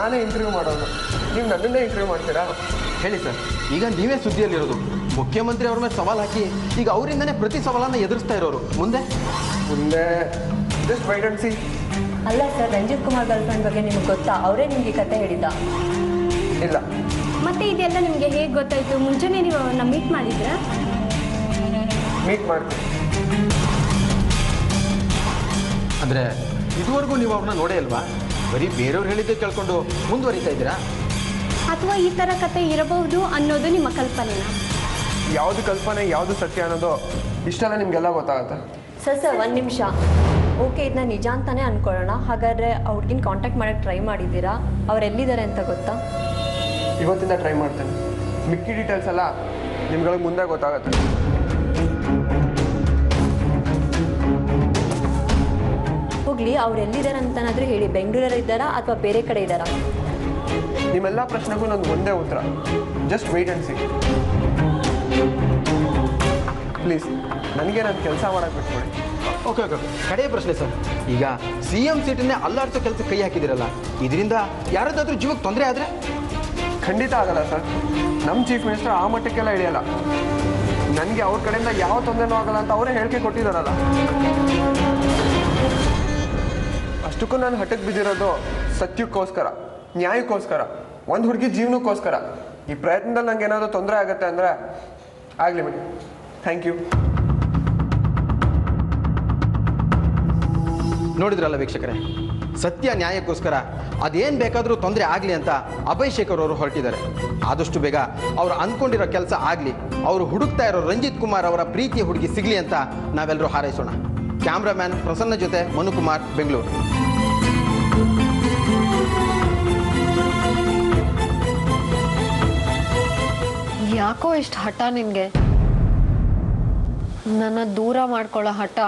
ನಾನೇ ಇಂಟರ್ವ್ಯೂ ಮಾಡೋದು, ನೀವು ನನ್ನನ್ನೇ ಇಂಟರ್ವ್ಯೂ ಮಾಡ್ತೀರಾ? ಹೇಳಿ ಸರ್, ಈಗ ನೀವೇ ಸುದ್ದಿಯಲ್ಲಿರೋದು. ಮುಖ್ಯಮಂತ್ರಿ ಅವ್ರ ಮೇಲೆ ಸವಾಲು ಹಾಕಿ ಈಗ ಅವರಿಂದನೇ ಪ್ರತಿ ಸವಾಲನ್ನು ಎದುರಿಸ್ತಾ ಇರೋರು. ಮುಂದೆ ಜಸ್ಟ್ ವೈಟ್ ಅಂಡ್ ಸಿ. ಅಲ್ಲ ಸರ್, ರಂಜಿತ್ ಕುಮಾರ್ ಗರ್ಲ್ಫ್ರೆಂಡ್ ಬಗ್ಗೆ ನಿಮ್ಗೆ ಗೊತ್ತಾ? ಅವರೇ ನಿಮಗೆ ಕತೆ ಹೇಳಿದ್ದ? ಇಲ್ಲ. ಮತ್ತೆ ಇದೆಲ್ಲ ನಿಮಗೆ ಹೇಗೆ ಗೊತ್ತಾಯಿತು? ಮುಂಚೆನೇ ನೀವು ಅವ್ರನ್ನ ಮೀಟ್ ಮಾಡಿದ್ರಾ? ಮೀಟ್ ಮಾಡ್ತೀನಿ. ಅಂದರೆ ಇದುವರೆಗೂ ನೀವು ಅವ್ರನ್ನ ನೋಡೇ ಅಲ್ವಾ? ಬರೀ ಬೇರೆಯವ್ರು ಹೇಳಿದ್ದೆ ಕೇಳ್ಕೊಂಡು ಮುಂದುವರಿತಾ ಇದ್ದೀರಾ? ಅಥವಾ ಈ ಥರ ಕತೆ ಇರಬಹುದು ಅನ್ನೋದು ನಿಮ್ಮ ಕಲ್ಪನೆನಾ? ಯಾವುದು ಕಲ್ಪನೆ ಯಾವುದು ಸತ್ಯ ಅನ್ನೋದು ಇಷ್ಟೆಲ್ಲ ನಿಮಗೆಲ್ಲ ಗೊತ್ತಾಗುತ್ತೆ. ಸರ್ ಒಂದು ನಿಮಿಷ. ಓಕೆ, ಇದನ್ನ ನಿಜ ಅಂತಾನೆ ಅನ್ಕೊಳ್ಳೋಣ. ಹಾಗಾದರೆ ಅವ್ರಿಗಿನ ಕಾಂಟ್ಯಾಕ್ಟ್ ಮಾಡೋಕ್ಕೆ ಟ್ರೈ ಮಾಡಿದ್ದೀರಾ? ಅವ್ರು ಎಲ್ಲಿದ್ದಾರೆ ಅಂತ ಗೊತ್ತಾ? ಇವತ್ತಿಂದ ಟ್ರೈ ಮಾಡ್ತೇನೆ. ಮಿಕ್ಕಿ ಡೀಟೇಲ್ಸ್ ಎಲ್ಲ ನಿಮ್ಗಳಿಗೆ ಮುಂದೆ ಗೊತ್ತಾಗುತ್ತೆ. ಹೋಗ್ಲಿ, ಅವ್ರು ಎಲ್ಲಿದ್ದಾರೆ ಅಂತನಾದರೂ ಹೇಳಿ. ಬೆಂಗಳೂರಲ್ಲಿ ಇದ್ದಾರಾ ಅಥವಾ ಬೇರೆ ಕಡೆ ಇದ್ದಾರಾ? ನಿಮ್ಮೆಲ್ಲ ಪ್ರಶ್ನೆಗೂ ನಂದು ಒಂದೇ ಉತ್ತರ, just weight and C. Please ನನಗೆ ನನ್ನ ಕೆಲಸ ಮಾಡೋಕ್ಕೆ ಬಿಟ್ಕೊಡಿ. ಓಕೆ, ಕಡೆಯ ಪ್ರಶ್ನೆ ಸರ್. ಈಗ CM ಸೀಟನ್ನೇ ಅಲ್ಲಾಡಿಸೋ ಕೆಲಸ ಕೈ ಹಾಕಿದಿರಲ್ಲ, ಇದರಿಂದ ಯಾರದಾದ್ರೂ ಜೀವಕ್ಕೆ ತೊಂದರೆ ಆದರೆ? ಖಂಡಿತ ಆಗಲ್ಲ ಸರ್. ನಮ್ಮ ಚೀಫ್ ಮಿನಿಸ್ಟರ್ ಆ ಮಟ್ಟಕ್ಕೆಲ್ಲ ಇಳಿಯಲ್ಲ. ನನಗೆ ಅವ್ರ ಕಡೆಯಿಂದ ಯಾವ ತೊಂದರೆನೂ ಆಗಲ್ಲ ಅಂತ ಅವರೇ ಹೇಳಿಕೆ ಕೊಟ್ಟಿದ್ದಾರಲ್ಲ. ಅಷ್ಟಕ್ಕೂ ನಾನು ಹಠಕ್ಕೆ ಬಿದ್ದಿರೋದು ಸತ್ಯಕ್ಕೋಸ್ಕರ, ನ್ಯಾಯಕ್ಕೋಸ್ಕರ, ಒಂದು ಹುಡುಗಿ ಜೀವನಕ್ಕೋಸ್ಕರ. ಈ ಪ್ರಯತ್ನದಲ್ಲಿ ನಂಗೆ ಏನಾದರೂ ತೊಂದರೆ ಆಗುತ್ತೆ ಅಂದರೆ ಆಗಲಿ ಬಿಡಿ. Thank you. ನೋಡಿದ್ರಲ್ಲ ವೀಕ್ಷಕರೇ, ಸತ್ಯ ನ್ಯಾಯಕ್ಕೋಸ್ಕರ ಅದೇನು ಬೇಕಾದರೂ ತೊಂದರೆ ಆಗಲಿ ಅಂತ ಅಭಯ್ ಶೇಖರ್ ಅವರು ಹೊರಟಿದ್ದಾರೆ. ಆದಷ್ಟು ಬೇಗ ಅವರು ಅಂದ್ಕೊಂಡಿರೋ ಕೆಲಸ ಆಗಲಿ, ಅವರು ಹುಡುಕ್ತಾ ಇರೋ ರಂಜಿತ್ ಕುಮಾರ್ ಅವರ ಪ್ರೀತಿಯ ಹುಡುಗಿ ಸಿಗಲಿ ಅಂತ ನಾವೆಲ್ಲರೂ ಹಾರೈಸೋಣ. ಕ್ಯಾಮ್ರಾಮ್ಯಾನ್ ಪ್ರಸನ್ನ ಜೊತೆ ಮನುಕುಮಾರ್, ಬೆಂಗಳೂರು. ಯಾಕೋ ಇಷ್ಟು ಹಠ ನಿನಗೆ? ನನ್ನ ದೂರ ಮಾಡ್ಕೊಳ್ಳೋ ಹಠ.